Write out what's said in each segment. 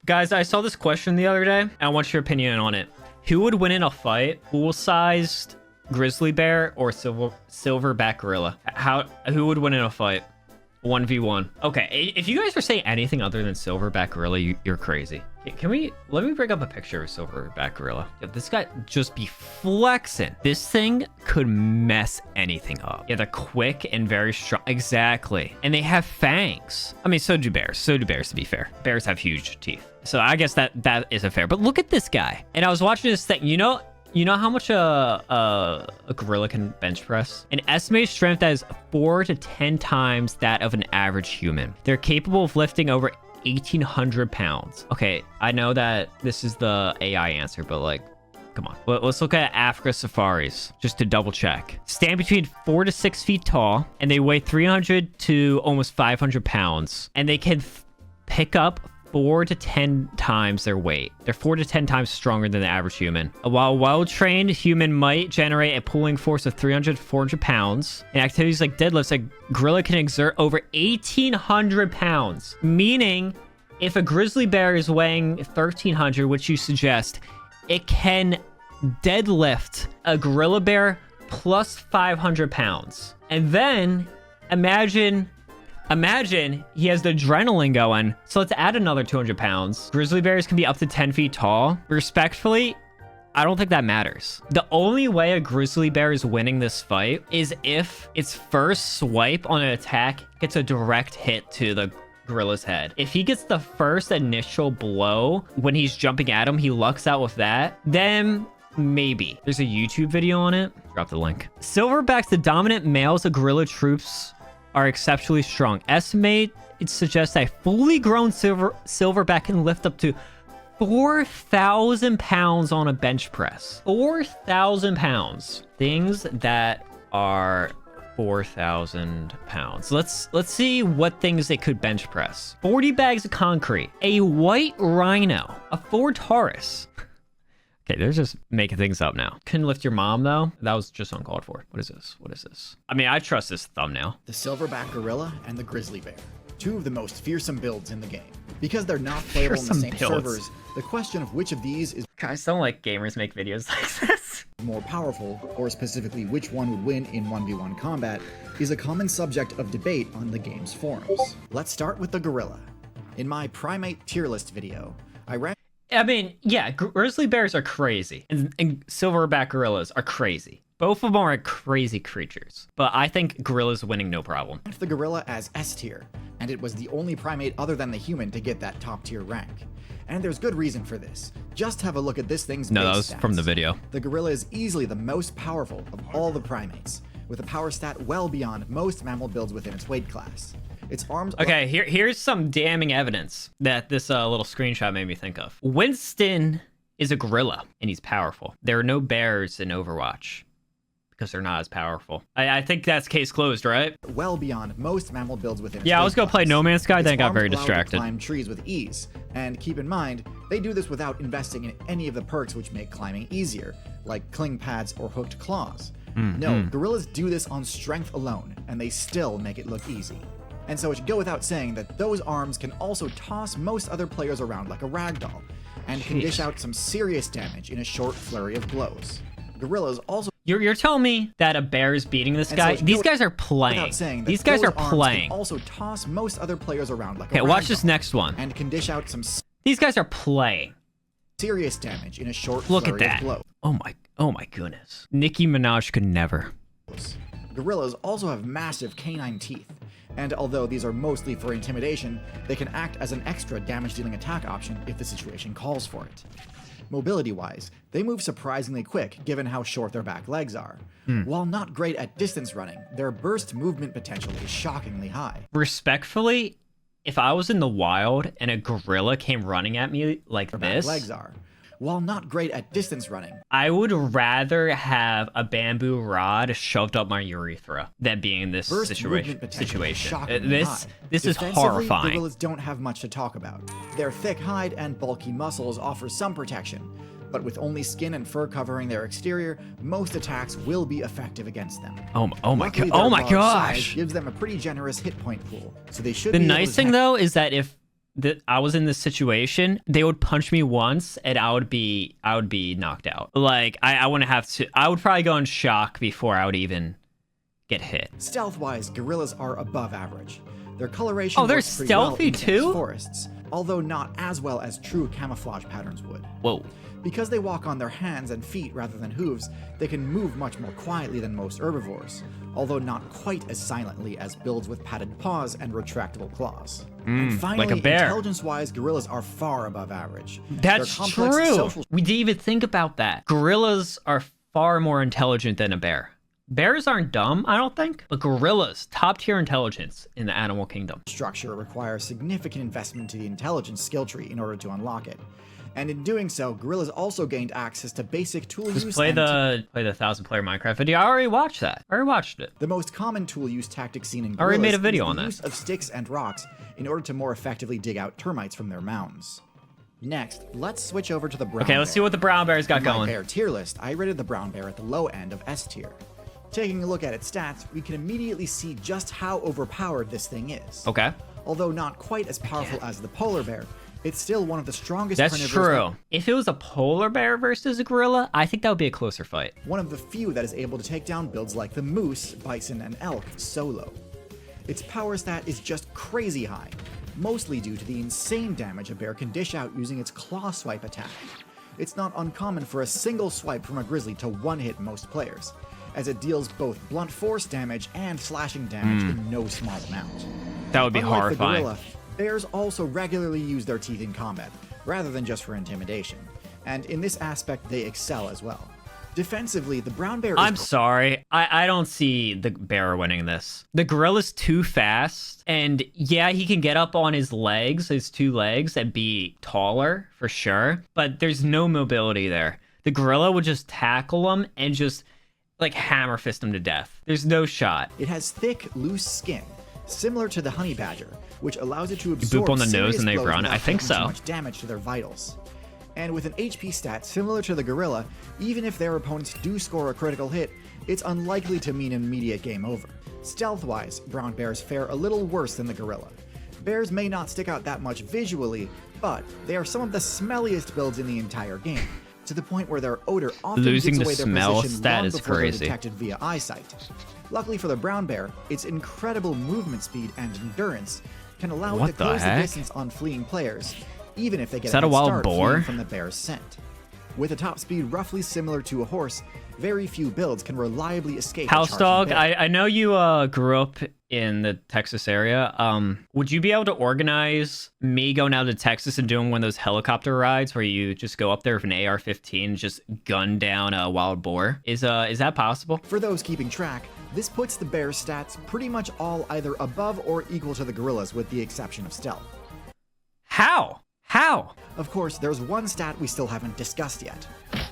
Guys, I saw this question the other day, and I want your opinion on it. Who would win in a fight? Full-sized Grizzly Bear or Silverback Gorilla? Who would win in a fight? 1v1. Okay, if you guys are saying anything other than Silverback Gorilla, you're crazy. Let me bring up a picture of Silverback Gorilla. If this guy just be flexing, this thing could mess anything up. Yeah, they're quick and very strong. Exactly. And they have fangs. I mean, so do bears. So do bears, to be fair. Bears have huge teeth. So I guess that isn't fair. But look at this guy. And I was watching this thing. You know how much a gorilla can bench press? An estimated strength that is 4 to 10 times that of an average human. They're capable of lifting over 1,800 pounds. Okay, I know that this is the AI answer, but like, come on. Let's look at Africa safaris just to double check. Stand between 4 to 6 feet tall, and they weigh 300 to almost 500 pounds. And they can pick up 4 to 10 times their weight. They're 4 to 10 times stronger than the average human. While a well-trained human might generate a pulling force of 300 to 400 pounds, in activities like deadlifts, a gorilla can exert over 1,800 pounds. Meaning, if a grizzly bear is weighing 1,300, which you suggest, it can deadlift a gorilla bear plus 500 pounds. And then, imagine he has the adrenaline going. So let's add another 200 pounds. Grizzly bears can be up to 10 feet tall. Respectfully, I don't think that matters. The only way a grizzly bear is winning this fight is if its first swipe on an attack gets a direct hit to the gorilla's head. If he gets the first initial blow when he's jumping at him, he lucks out with that, then maybe. There's a YouTube video on it. Drop the link. Silverbacks, the dominant males of gorilla troops, are exceptionally strong. Estimate it suggests that a fully grown silverback can lift up to 4,000 pounds on a bench press. 4,000 pounds. Things that are 4,000 pounds. Let's see what things they could bench press. 40 bags of concrete, a white rhino, a Ford Taurus. Okay, they're just making things up now. Couldn't lift your mom, though? That was just uncalled for. What is this? What is this? I mean, I trust this thumbnail. The Silverback Gorilla and the Grizzly Bear. Two of the most fearsome builds in the game. Because they're not playable in the same servers, the question of which of these is I don't like gamers make videos like this. More powerful, or specifically which one would win in 1v1 combat, is a common subject of debate on the game's forums. Let's start with the gorilla. In my primate tier list video, I mean, yeah, grizzly bears are crazy, and silverback gorillas are crazy. Both of them are crazy creatures, but I think gorilla's winning no problem. The gorilla as S tier, and it was the only primate other than the human to get that top tier rank. And there's good reason for this. Just have a look at this thing's No, base that was stats. from the video. The gorilla is easily the most powerful of all the primates, with a power stat well beyond most mammal builds within its weight class. Its arms. Okay, here's some damning evidence that this little screenshot made me think of. Winston is a gorilla, and he's powerful. There are no bears in Overwatch because they're not as powerful. I think that's case closed, right? Well beyond most mammal builds within its Yeah, I was weight gonna play class. No Man's Sky, then I Its got very arms allow it to distracted. Climb trees with ease, and keep in mind, they do this without investing in any of the perks which make climbing easier, like cling pads or hooked claws. No, gorillas do this on strength alone, and they still make it look easy. And so it should go without saying that those arms can also toss most other players around like a ragdoll, and can dish out some serious damage in a short flurry of blows. Gorillas also. You're telling me that a bear is beating this guy? These guys are playing. These guys are playing. Also toss most other players around like a Okay, watch ragdoll, this next one. and can dish out some These guys are playing. serious damage in a short Look at flurry that. of blows. Oh my goodness. Nicki Minaj could never. Gorillas also have massive canine teeth, and although these are mostly for intimidation, they can act as an extra damage-dealing attack option if the situation calls for it. Mobility-wise, they move surprisingly quick given how short their back legs are. While not great at distance running, their burst movement potential is shockingly high. Respectfully, if I was in the wild and a gorilla came running at me like Their this, back legs are. While not great at distance running, I would rather have a bamboo rod shoved up my urethra than being in this burst movement situation. potential is shockingly This high. is Defensively, horrifying. Gorillas don't have much to talk about. Their thick hide and bulky muscles offer some protection, but with only skin and fur covering their exterior, most attacks will be effective against them. Oh my Luckily, god! Oh their my large size gosh! gives them a pretty generous hit point pool, so they should The be able nice to thing though is that if I was in this situation, they would punch me once and I would be knocked out. Like I wouldn't have to. I would probably go in shock before I would even get hit. Stealth-wise, gorillas are above average. Their coloration they're works pretty well stealthy in dense too? forests, although not as well as true camouflage patterns would. Whoa. Because they walk on their hands and feet rather than hooves, they can move much more quietly than most herbivores, although not quite as silently as builds with padded paws and retractable claws. And finally, like a bear. intelligence-wise, gorillas are far above average. That's Their complex true. social- We didn't even think about that. Gorillas are far more intelligent than a bear. Bears aren't dumb, I don't think, but gorillas, top tier intelligence in the animal kingdom. structure requires significant investment to the intelligence skill tree in order to unlock it. And in doing so, gorillas also gained access to basic tool use Play and the 1,000-player Minecraft video. I already watched that. I already watched it. the most common tool use tactic seen in I already gorillas made a video is on the that. use of sticks and rocks in order to more effectively dig out termites from their mounds. Next, let's switch over to the brown Okay, let's see bear. what the brown bear's got In my going. bear tier list, I rated the brown bear at the low end of S tier. Taking a look at its stats, we can immediately see just how overpowered this thing is. Okay. Although not quite as powerful as the polar bear, it's still one of the strongest That's carnivores. true. If it was a polar bear versus a gorilla, I think that would be a closer fight. One of the few that is able to take down builds like the moose, bison, and elk solo. Its power stat is just crazy high, mostly due to the insane damage a bear can dish out using its claw swipe attack. It's not uncommon for a single swipe from a grizzly to one-hit most players, as it deals both blunt force damage and slashing damage in no small amount. That would be Unlike horrifying. The gorilla, bears also regularly use their teeth in combat, rather than just for intimidation, and in this aspect they excel as well. Defensively, the brown bear is I'm sorry. I don't see the bear winning this. The gorilla's too fast, and yeah, he can get up on his legs, his two legs, and be taller, for sure, but there's no mobility there. The gorilla would just tackle him and just, like, hammer fist him to death. There's no shot. It has thick, loose skin, similar to the honey badger, which allows it to boop absorb on the nose serious and they blows run? without I think taking too so. much damage to their vitals. And with an HP stat similar to the gorilla, even if their opponents do score a critical hit, it's unlikely to mean an immediate game over. Stealth-wise, brown bears fare a little worse than the gorilla. Bears may not stick out that much visually, but they are some of the smelliest builds in the entire game, to the point where their odor often Losing gives the away their smell position stat long is before they're crazy. detected via eyesight. Luckily for the brown bear, its incredible movement speed and endurance can allow it What to the close the heck? distance on fleeing players, even if they get Is that a head wild start boar? fleeing from the bear's scent. With a top speed roughly similar to a horse, very few builds can reliably escape a House charging dog, bear. I know you grew up in the Texas area. Would you be able to organize me going out to Texas and doing one of those helicopter rides where you just go up there with an AR-15 and just gun down a wild boar? Is that possible? For those keeping track, this puts the bear's stats pretty much all either above or equal to the gorillas with the exception of stealth. How? Of course, there's one stat we still haven't discussed yet,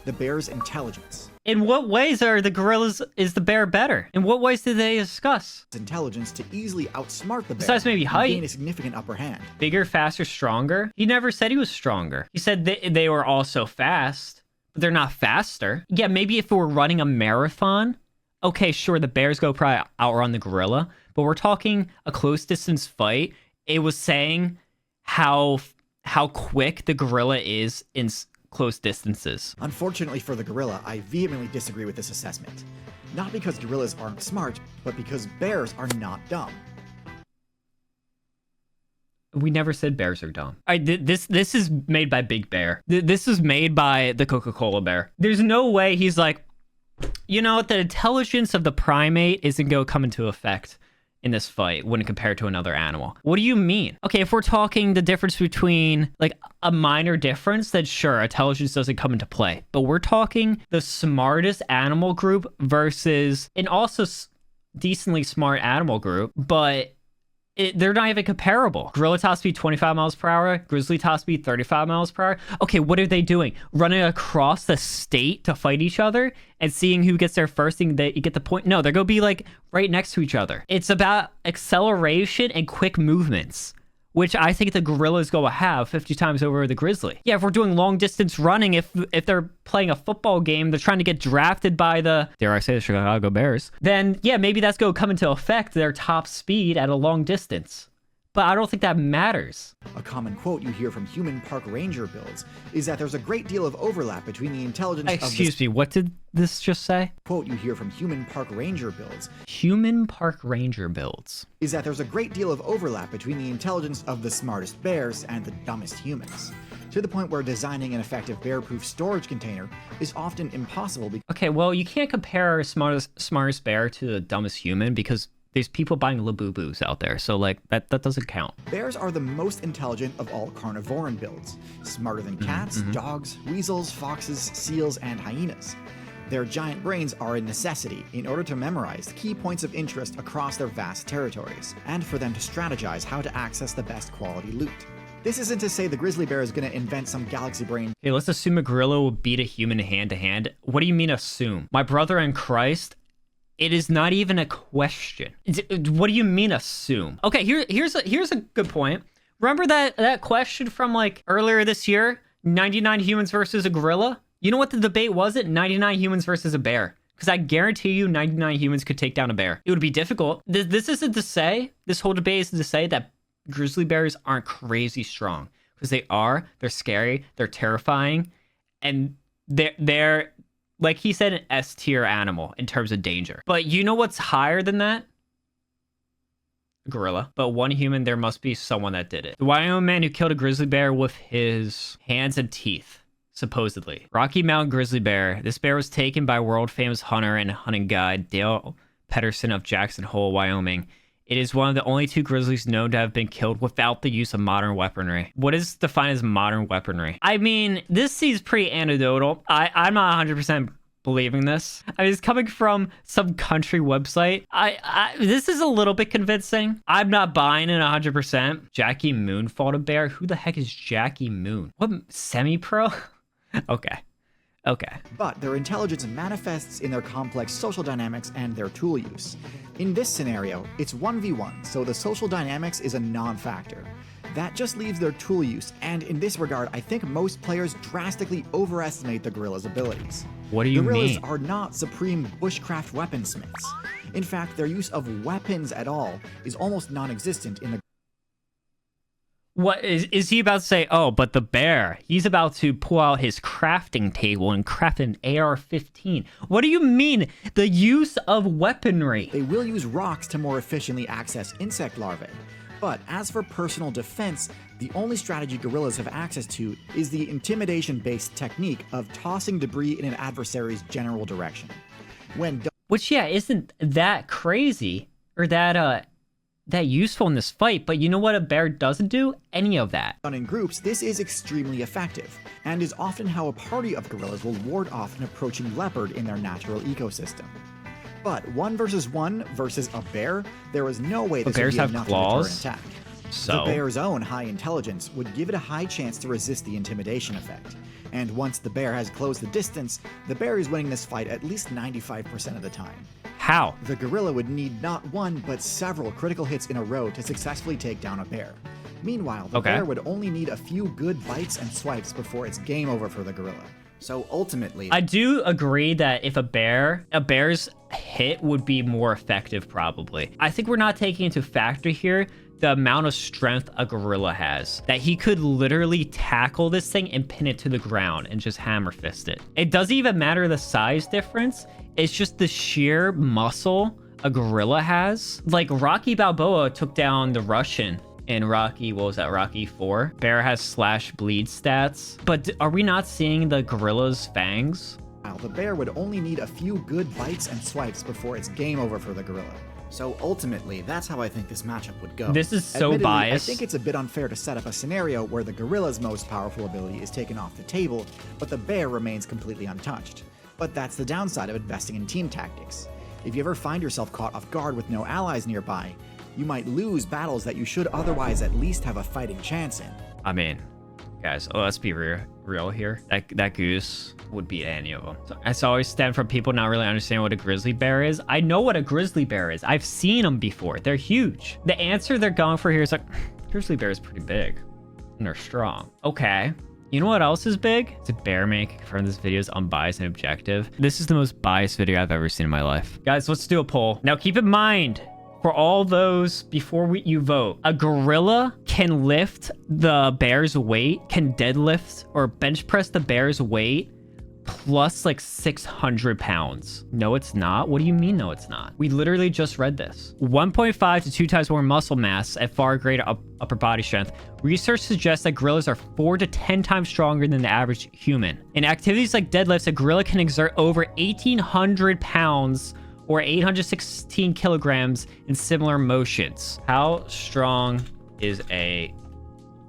the bear's intelligence. In what ways is the bear better? In what ways did they discuss? Its intelligence to easily outsmart the bear Besides maybe and height. gain a significant upper hand. Bigger, faster, stronger? He never said he was stronger. He said they were also fast, but they're not faster. Yeah, maybe if we're running a marathon, okay, sure, the bears go probably outrun the gorilla, but we're talking a close distance fight. It was saying how quick the gorilla is in close distances. Unfortunately for the gorilla, I vehemently disagree with this assessment. Not because gorillas aren't smart, but because bears are not dumb. We never said bears are dumb. This is made by Big Bear. This is made by the Coca-Cola bear. There's no way he's like, you know what, the intelligence of the primate isn't going to come into effect in this fight when compared to another animal. What do you mean? Okay, if we're talking the difference between like a minor difference, then sure, intelligence doesn't come into play. But we're talking the smartest animal group versus an also decently smart animal group, but they're not even comparable. Gorilla top speed 25 miles per hour, grizzly top speed 35 miles per hour. Okay, what are they doing? Running across the state to fight each other and seeing who gets there first thing that you get the point? No, they're gonna be like right next to each other. It's about acceleration and quick movements, which I think the gorillas go have 50 times over the grizzly. Yeah, if we're doing long distance running, if they're playing a football game, they're trying to get drafted by the, dare I say, the Chicago Bears, then yeah, maybe that's going to come into effect, their top speed at a long distance. but I don't think that matters. A common quote you hear from human park ranger builds is that there's a great deal of overlap between the intelligence of Excuse me, what did this just say? Quote you hear from human park ranger builds Human park ranger builds. is that there's a great deal of overlap between the intelligence of the smartest bears and the dumbest humans, to the point where designing an effective bear-proof storage container is often impossible because Okay, well, you can't compare smartest bear to the dumbest human because there's people buying Labubus out there. So like that doesn't count. bears are the most intelligent of all carnivoran builds, smarter than cats, dogs, weasels, foxes, seals, and hyenas. Their giant brains are a necessity in order to memorize key points of interest across their vast territories, and for them to strategize how to access the best quality loot. This isn't to say the grizzly bear is going to invent some galaxy brain. Okay, let's assume a gorilla will beat a human hand to hand. What do you mean assume? My brother in Christ, it is not even a question. What do you mean assume? Okay, here's a good point. Remember that question from like earlier this year? 99 humans versus a gorilla? You know what the debate was? 99 humans versus a bear. Because I guarantee you 99 humans could take down a bear. It would be difficult. This isn't to say, this whole debate is to say that grizzly bears aren't crazy strong. Because they are. They're scary. They're terrifying. And they're like he said, an S tier animal in terms of danger. But you know what's higher than that? A gorilla. But one human, there must be someone that did it. The Wyoming man who killed a grizzly bear with his hands and teeth, supposedly. Rocky Mountain grizzly bear. This bear was taken by world famous hunter and hunting guide Dale Pedersen of Jackson Hole, Wyoming. It is one of the only 2 grizzlies known to have been killed without the use of modern weaponry. What is defined as modern weaponry? I mean, this seems pretty anecdotal. I'm not 100% believing this. I mean, it's coming from some country website. This is a little bit convincing. I'm not buying it 100%. Jackie Moon fought a bear? Who the heck is Jackie Moon? What, semi-pro? Okay. But their intelligence manifests in their complex social dynamics and their tool use. In this scenario, it's 1v1, so the social dynamics is a non-factor. That just leaves their tool use, and in this regard, I think most players drastically overestimate the gorilla's abilities. What do you Gorillas mean? are not supreme bushcraft weaponsmiths. In fact, their use of weapons at all is almost non-existent in the What is he about to say? Oh, but the bear, he's about to pull out his crafting table and craft an AR-15. What do you mean? The use of weaponry. They will use rocks to more efficiently access insect larvae. But as for personal defense, the only strategy gorillas have access to is the intimidation-based technique of tossing debris in an adversary's general direction. Which, yeah, isn't that crazy or that useful in this fight, but you know what a bear doesn't do? Any of that. done in groups, this is extremely effective, and is often how a party of gorillas will ward off an approaching leopard in their natural ecosystem. But 1 versus 1 versus a bear, there is no way this would bears be have enough claws? to deter an attack. So The bear's own high intelligence would give it a high chance to resist the intimidation effect. And once the bear has closed the distance, the bear is winning this fight at least 95% of the time. how? The gorilla would need not one, but several critical hits in a row to successfully take down a bear. Meanwhile, the bear would only need a few good bites and swipes before it's game over for the gorilla. So ultimately, I do agree that if a bear's hit would be more effective probably. I think we're not taking into factor here the amount of strength a gorilla has. That he could literally tackle this thing and pin it to the ground and just hammer fist it. It doesn't even matter the size difference. It's just the sheer muscle a gorilla has. Like Rocky Balboa took down the Russian in Rocky, what was that, Rocky 4? Bear has slash bleed stats. But are we not seeing the gorilla's fangs? the bear would only need a few good bites and swipes before it's game over for the gorilla. So ultimately, that's how I think this matchup would go. This is so Admittedly, biased. I think it's a bit unfair to set up a scenario where the gorilla's most powerful ability is taken off the table, but the bear remains completely untouched. But that's the downside of investing in team tactics. If you ever find yourself caught off guard with no allies nearby, you might lose battles that you should otherwise at least have a fighting chance in. I mean, guys, let's be real here. That goose would beat any of them. So, it's always stemmed from people not really understanding what a grizzly bear is. I know what a grizzly bear is. I've seen them before. They're huge. The answer they're going for here is like, grizzly bear is pretty big and they're strong. Okay. You know what else is big? It's a bear making from this video is unbiased and objective. This is the most biased video I've ever seen in my life. Guys, let's do a poll. Now keep in mind, For all those, before you vote, a gorilla can lift the bear's weight, can deadlift or bench press the bear's weight plus like 600 pounds. No, it's not. What do you mean, no, it's not? We literally just read this. 1.5 to 2 times more muscle mass at far greater upper body strength. Research suggests that gorillas are 4 to 10 times stronger than the average human. In activities like deadlifts, a gorilla can exert over 1,800 pounds or 816 kilograms in similar motions. How strong is a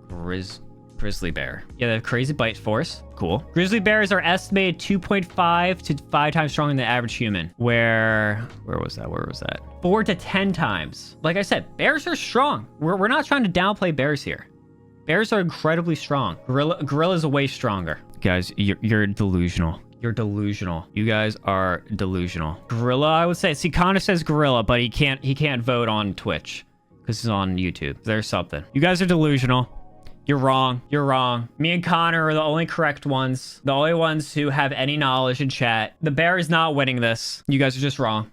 grizzly bear? Yeah, they have crazy bite force. Cool. Grizzly bears are estimated 2.5 to 5 times stronger than the average human. Where was that? 4 to 10 times. Like I said, bears are strong. We're not trying to downplay bears here. Bears are incredibly strong. Gorilla's way stronger. Guys, you're delusional. You're delusional. You guys are delusional. Gorilla, I would say. See, Connor says gorilla, but he can't vote on Twitch because he's on YouTube. There's something. You guys are delusional. You're wrong. You're wrong. Me and Connor are the only correct ones. The only ones who have any knowledge in chat. The bear is not winning this. You guys are just wrong.